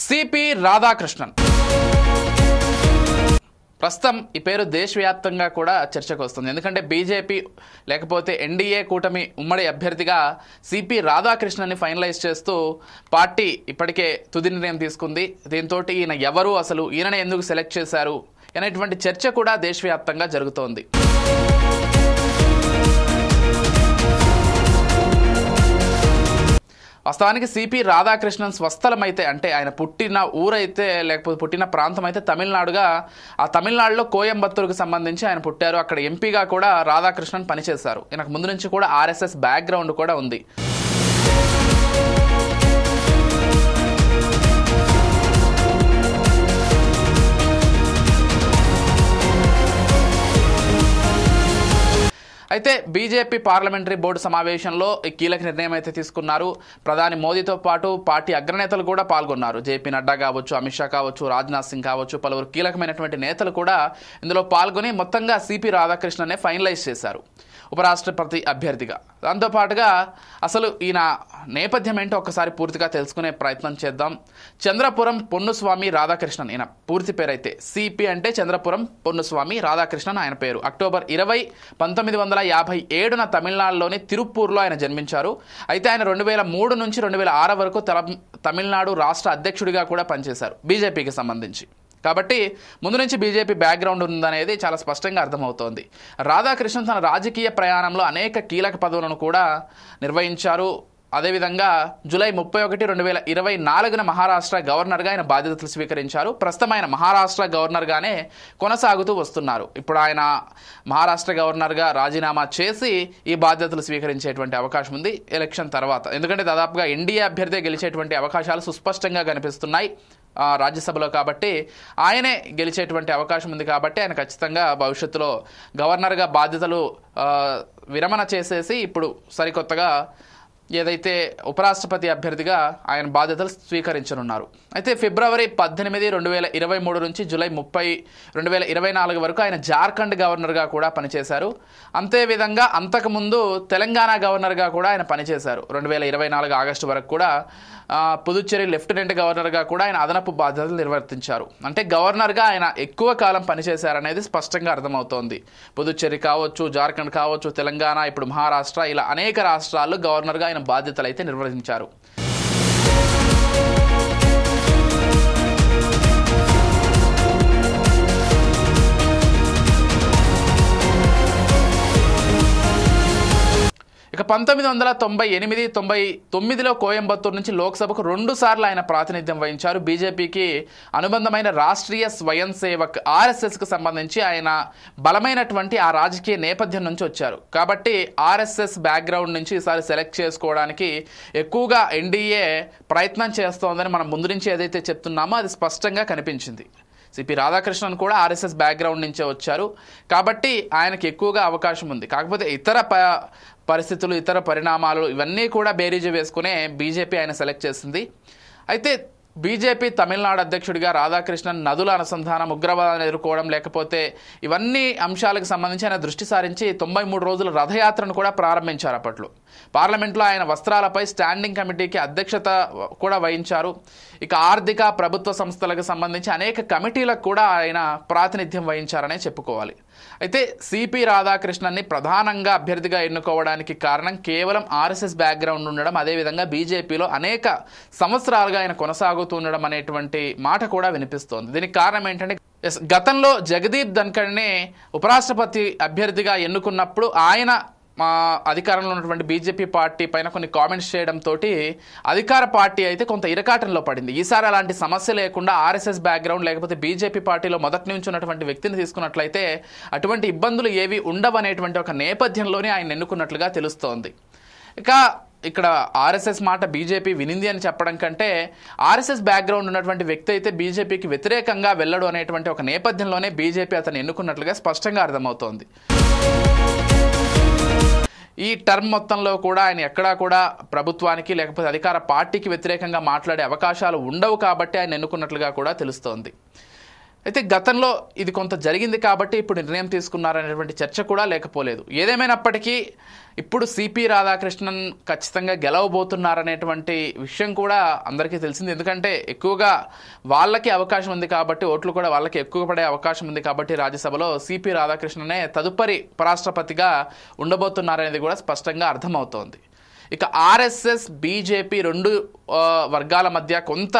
CP Radhakrishnan ప్రస్తుతం ఈ పేరు దేశవ్యాప్తంగా కూడా చర్చకు వస్తుంది. ఎందుకంటే బీజేపీ లేకపోతే ఎన్డీఏ కూటమి ఉమ్మడి అభ్యర్థిగా సిపి రాధాకృష్ణన్ని ఫైనలైజ్ చేస్తూ పార్టీ ఇప్పటికే తుది నిర్ణయం తీసుకుంది. దీంతో ఈయన ఎవరు, అసలు ఈయనని ఎందుకు సెలెక్ట్ చేశారు అనేటువంటి చర్చ కూడా దేశవ్యాప్తంగా జరుగుతోంది. వాస్తవానికి సిపి రాధాకృష్ణన్ స్వస్థలం అయితే, అంటే ఆయన పుట్టిన ఊరైతే లేకపోతే పుట్టిన ప్రాంతం అయితే తమిళనాడుగా, ఆ తమిళనాడులో కోయంబత్తూరుకు సంబంధించి ఆయన పుట్టారు. అక్కడ ఎంపీగా కూడా రాధాకృష్ణన్ పనిచేశారు. ఈయనకు ముందు నుంచి కూడా ఆర్ఎస్ఎస్ బ్యాక్గ్రౌండ్ కూడా ఉంది. అయితే బీజేపీ పార్లమెంటరీ బోర్డు సమావేశంలో కీలక నిర్ణయం అయితే తీసుకున్నారు. ప్రధాని మోదీతో పాటు పార్టీ అగ్రనేతలు కూడా పాల్గొన్నారు. జేపీ నడ్డా కావచ్చు, అమిత్ షా కావచ్చు, రాజ్నాథ్ సింగ్ కావచ్చు, పలువురు కీలకమైనటువంటి నేతలు కూడా ఇందులో పాల్గొని మొత్తంగా సిపి రాధాకృష్ణన్నే ఫైనలైజ్ చేశారు ఉపరాష్ట్రపతి అభ్యర్థిగా. దాంతోపాటుగా అసలు ఈయన నేపథ్యం ఏంటో ఒకసారి పూర్తిగా తెలుసుకునే ప్రయత్నం చేద్దాం. చంద్రపురం పొన్నుస్వామి రాధాకృష్ణన్ ఈయన పూర్తి పేరైతే. సిపి అంటే చంద్రపురం పొన్నుస్వామి రాధాకృష్ణన్ ఆయన పేరు. అక్టోబర్ 20, 1957 తమిళనాడులోని తిరుప్పూర్లో ఆయన జన్మించారు. అయితే ఆయన 2003 నుంచి 2006 వరకు తమిళనాడు రాష్ట్ర అధ్యక్షుడిగా కూడా పనిచేశారు బీజేపీకి సంబంధించి. కాబట్టి ముందు నుంచి బీజేపీ బ్యాక్గ్రౌండ్ ఉందనేది చాలా స్పష్టంగా అర్థమవుతోంది. రాధాకృష్ణన్ తన రాజకీయ ప్రయాణంలో అనేక కీలక పదవులను కూడా నిర్వహించారు. అదేవిధంగా జూలై 31, 2024 మహారాష్ట్ర గవర్నర్గా ఆయన బాధ్యతలు స్వీకరించారు. ప్రస్తుతం ఆయన మహారాష్ట్ర గవర్నర్గానే కొనసాగుతూ వస్తున్నారు. ఇప్పుడు ఆయన మహారాష్ట్ర గవర్నర్గా రాజీనామా చేసి ఈ బాధ్యతలు స్వీకరించేటువంటి అవకాశం ఉంది ఎలక్షన్ తర్వాత. ఎందుకంటే దాదాపుగా ఎన్డీఏ అభ్యర్థి గెలిచేటువంటి అవకాశాలు సుస్పష్టంగా కనిపిస్తున్నాయి రాజ్యసభలో. కాబట్టి ఆయనే గెలిచేటువంటి అవకాశం ఉంది. కాబట్టి ఆయన ఖచ్చితంగా భవిష్యత్తులో గవర్నర్గా బాధ్యతలు విరమణ చేసేసి ఇప్పుడు సరికొత్తగా ఏదైతే ఉపరాష్ట్రపతి అభ్యర్థిగా ఆయన బాధ్యతలు స్వీకరించనున్నారు. అయితే ఫిబ్రవరి 18, 2023 నుంచి జూలై 30, 2024 వరకు ఆయన జార్ఖండ్ గవర్నర్గా కూడా పనిచేశారు. అంతేవిధంగా అంతకుముందు తెలంగాణ గవర్నర్గా కూడా ఆయన పనిచేశారు. 2024 ఆగస్టు వరకు కూడా పుదుచ్చేరి లెఫ్టినెంట్ గవర్నర్గా కూడా ఆయన అదనపు బాధ్యతలు నిర్వర్తించారు. అంటే గవర్నర్గా ఆయన ఎక్కువ కాలం పనిచేశారనేది స్పష్టంగా అర్థమవుతోంది. పుదుచ్చేరి కావచ్చు, జార్ఖండ్ కావచ్చు, తెలంగాణ, ఇప్పుడు మహారాష్ట్ర, ఇలా అనేక రాష్ట్రాల్లో గవర్నర్గా ఆయన బాధ్యతలు అయితే నిర్వహించారు. ఇక 1998, 99లో కోయంబత్తూరు నుంచి లోక్సభకు 2 సార్లు ఆయన ప్రాతినిధ్యం వహించారు. బీజేపీకి అనుబంధమైన రాష్ట్రీయ స్వయం సేవక్ ఆర్ఎస్ఎస్కు సంబంధించి ఆయన బలమైనటువంటి ఆ రాజకీయ నేపథ్యం నుంచి వచ్చారు. కాబట్టి ఆర్ఎస్ఎస్ బ్యాక్గ్రౌండ్ నుంచి ఈసారి సెలెక్ట్ చేసుకోవడానికి ఎక్కువగా ఎన్డీఏ ప్రయత్నం చేస్తోందని మనం ముందు నుంచి ఏదైతే చెప్తున్నామో అది స్పష్టంగా కనిపించింది. సిపి రాధాకృష్ణన్ కూడా ఆర్ఎస్ఎస్ బ్యాక్గ్రౌండ్ నుంచే వచ్చారు. కాబట్టి ఆయనకి ఎక్కువగా అవకాశం ఉంది. కాకపోతే ఇతర పరిస్థితులు, ఇతర పరిణామాలు ఇవన్నీ కూడా బేరీజు వేసుకునే బీజేపీ ఆయన సెలెక్ట్ చేసింది. అయితే బీజేపీ తమిళనాడు అధ్యక్షుడిగా రాధాకృష్ణన్ నదుల అనుసంధానం, ఉగ్రవాదాన్ని ఎదుర్కోవడం, లేకపోతే ఇవన్నీ అంశాలకు సంబంధించి ఆయన దృష్టి సారించి 93 రోజుల రథయాత్రను కూడా ప్రారంభించారు. అప్పట్లో పార్లమెంట్లో ఆయన వస్త్రాలపై స్టాండింగ్ కమిటీకి అధ్యక్షత కూడా వహించారు. ఇక ఆర్థిక, ప్రభుత్వ సంస్థలకు సంబంధించి అనేక కమిటీలకు కూడా ఆయన ప్రాతినిధ్యం వహించారనే చెప్పుకోవాలి. అయితే సిపి రాధాకృష్ణన్ని ప్రధానంగా అభ్యర్థిగా ఎన్నుకోవడానికి కారణం కేవలం ఆర్ఎస్ఎస్ బ్యాక్గ్రౌండ్ ఉండడం, అదేవిధంగా బీజేపీలో అనేక సంవత్సరాలుగా ఆయన కొనసాగుతుండడం అనేటువంటి మాట కూడా వినిపిస్తోంది. దీనికి కారణం ఏంటంటే గతంలో జగదీప్ ధన్ఖడ్ని ఉపరాష్ట్రపతి అభ్యర్థిగా ఎన్నుకున్నప్పుడు ఆయన అధికారంలో ఉన్నటువంటి బీజేపీ పార్టీ పైన కొన్ని కామెంట్స్ చేయడంతో అధికార పార్టీ అయితే కొంత ఇరకాటంలో పడింది. ఈసారి అలాంటి సమస్య లేకుండా ఆర్ఎస్ఎస్ బ్యాక్గ్రౌండ్ లేకపోతే బీజేపీ పార్టీలో మొదటి నుంచి ఉన్నటువంటి వ్యక్తిని తీసుకున్నట్లయితే అటువంటి ఇబ్బందులు ఏవి ఉండవనేటువంటి ఒక నేపథ్యంలోనే ఆయన ఎన్నుకున్నట్లుగా తెలుస్తోంది. ఇక్కడ ఆర్ఎస్ఎస్ మాట బీజేపీ వినింది అని చెప్పడం కంటే ఆర్ఎస్ఎస్ బ్యాక్గ్రౌండ్ ఉన్నటువంటి వ్యక్తి అయితే బీజేపీకి వ్యతిరేకంగా వెళ్ళడు అనేటువంటి ఒక నేపథ్యంలోనే బీజేపీ అతను ఎన్నుకున్నట్లుగా స్పష్టంగా అర్థమవుతోంది. ఈ టర్మ్ మొత్తంలో కూడా ఆయన ఎక్కడా కూడా ప్రభుత్వానికి లేకపోతే అధికార పార్టీకి వ్యతిరేకంగా మాట్లాడే అవకాశాలు ఉండవు. కాబట్టి ఆయన ఎన్నుకున్నట్లుగా కూడా తెలుస్తోంది. అయితే గతంలో ఇది కొంత జరిగింది కాబట్టి ఇప్పుడు నిర్ణయం తీసుకున్నారనేటువంటి చర్చ కూడా లేకపోలేదు. ఏదేమైనప్పటికీ ఇప్పుడు సిపి రాధాకృష్ణన్ ఖచ్చితంగా గెలవబోతున్నారనేటువంటి విషయం కూడా అందరికీ తెలిసింది. ఎందుకంటే ఎక్కువగా వాళ్ళకి అవకాశం ఉంది కాబట్టి, ఓట్లు కూడా వాళ్ళకి ఎక్కువ పడే అవకాశం ఉంది కాబట్టి రాజ్యసభలో సిపి రాధాకృష్ణనే తదుపరి ఉపరాష్ట్రపతిగా ఉండబోతున్నారనేది కూడా స్పష్టంగా అర్థమవుతోంది. ఇక ఆర్ఎస్ఎస్ బీజేపీ రెండు వర్గాల మధ్య కొంత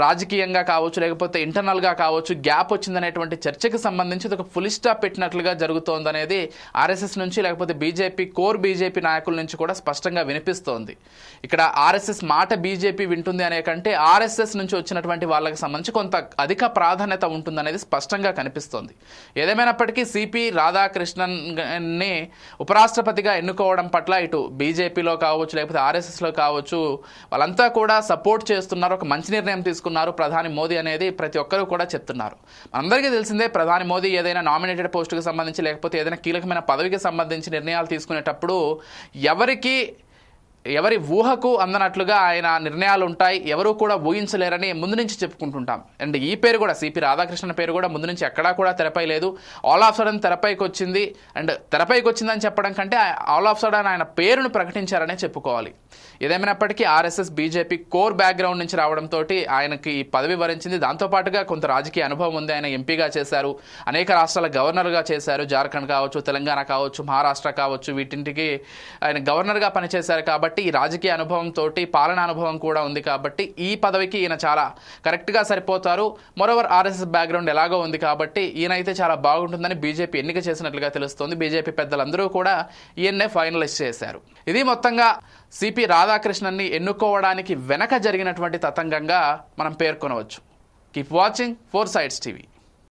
రాజకీయంగా కావచ్చు, లేకపోతే ఇంటర్నల్గా కావచ్చు గ్యాప్ వచ్చిందనేటువంటి చర్చకు సంబంధించి ఒక ఫుల్ స్టాప్ పెట్టినట్లుగా జరుగుతోందనేది ఆర్ఎస్ఎస్ నుంచి, లేకపోతే కోర్ బీజేపీ నాయకుల నుంచి కూడా స్పష్టంగా వినిపిస్తోంది. ఇక్కడ ఆర్ఎస్ఎస్ మాట బీజేపీ వింటుంది అనే కంటే ఆర్ఎస్ఎస్ నుంచి వచ్చినటువంటి వాళ్ళకి సంబంధించి కొంత అధిక ప్రాధాన్యత ఉంటుందనేది స్పష్టంగా కనిపిస్తోంది. ఏదేమైనప్పటికీ సిపి రాధాకృష్ణన్ని ఉపరాష్ట్రపతిగా ఎన్నుకోవడం పట్ల ఇటు బీజేపీలో కావచ్చు, లేకపోతే ఆర్ఎస్ఎస్లో కావచ్చు, వాళ్ళంతా కూడా సపోర్ట్ చేస్తున్నారు. ఒక మంచి నిర్ణయం తీసుకున్నారు ప్రధాని మోదీ అనేది ప్రతి ఒక్కరూ కూడా చెప్తున్నారు. అందరికీ తెలిసిందే, ప్రధాని మోదీ ఏదైనా నామినేటెడ్ పోస్టుకు సంబంధించి, లేకపోతే ఏదైనా కీలకమైన పదవికి సంబంధించి నిర్ణయాలు తీసుకునేటప్పుడు ఎవరి ఊహకు అందనట్లుగా ఆయన నిర్ణయాలు ఉంటాయి. ఎవరూ కూడా ఊహించలేరని ముందు నుంచి చెప్పుకుంటుంటాం. అండ్ ఈ పేరు కూడా, సిపి రాధాకృష్ణన్ పేరు కూడా ముందు నుంచి ఎక్కడా కూడా తెరపై లేదు. ఆల్ ఆఫ్ సడన్ తెరపైకి వచ్చింది. అండ్ తెరపైకి వచ్చిందని చెప్పడం కంటే ఆల్ ఆఫ్ సడన్ ఆయన పేరును ప్రకటించారనే చెప్పుకోవాలి. ఏదేమైనప్పటికీ ఆర్ఎస్ఎస్ బీజేపీ కోర్ బ్యాక్గ్రౌండ్ నుంచి రావడంతో ఆయనకి ఈ పదవి వరించింది. దాంతోపాటుగా కొంత రాజకీయ అనుభవం ఉంది. ఆయన ఎంపీగా చేశారు, అనేక రాష్ట్రాల గవర్నర్గా చేశారు. జార్ఖండ్ కావచ్చు, తెలంగాణ కావచ్చు, మహారాష్ట్ర కావచ్చు, వీటింటికి ఆయన గవర్నర్గా పనిచేశారు. కాబట్టి ఈ రాజకీయ అనుభవంతో పాలనా అనుభవం కూడా ఉంది. కాబట్టి ఈ పదవికి ఈయన చాలా కరెక్ట్గా సరిపోతారు. మరోవర్ ఆర్ఎస్ఎస్ బ్యాక్గ్రౌండ్ ఎలాగో ఉంది కాబట్టి ఈయన అయితే చాలా బాగుంటుందని బీజేపీ ఎన్నిక చేసినట్లుగా తెలుస్తోంది. బీజేపీ పెద్దలందరూ కూడా ఈయన్నే ఫైనలైజ్ చేశారు. ఇది మొత్తంగా సిపి రాధాకృష్ణన్ని ఎన్నుకోవడానికి వెనక జరిగినటువంటి తతంగంగా మనం పేర్కొనవచ్చు. Keep watching 4 Sides TV.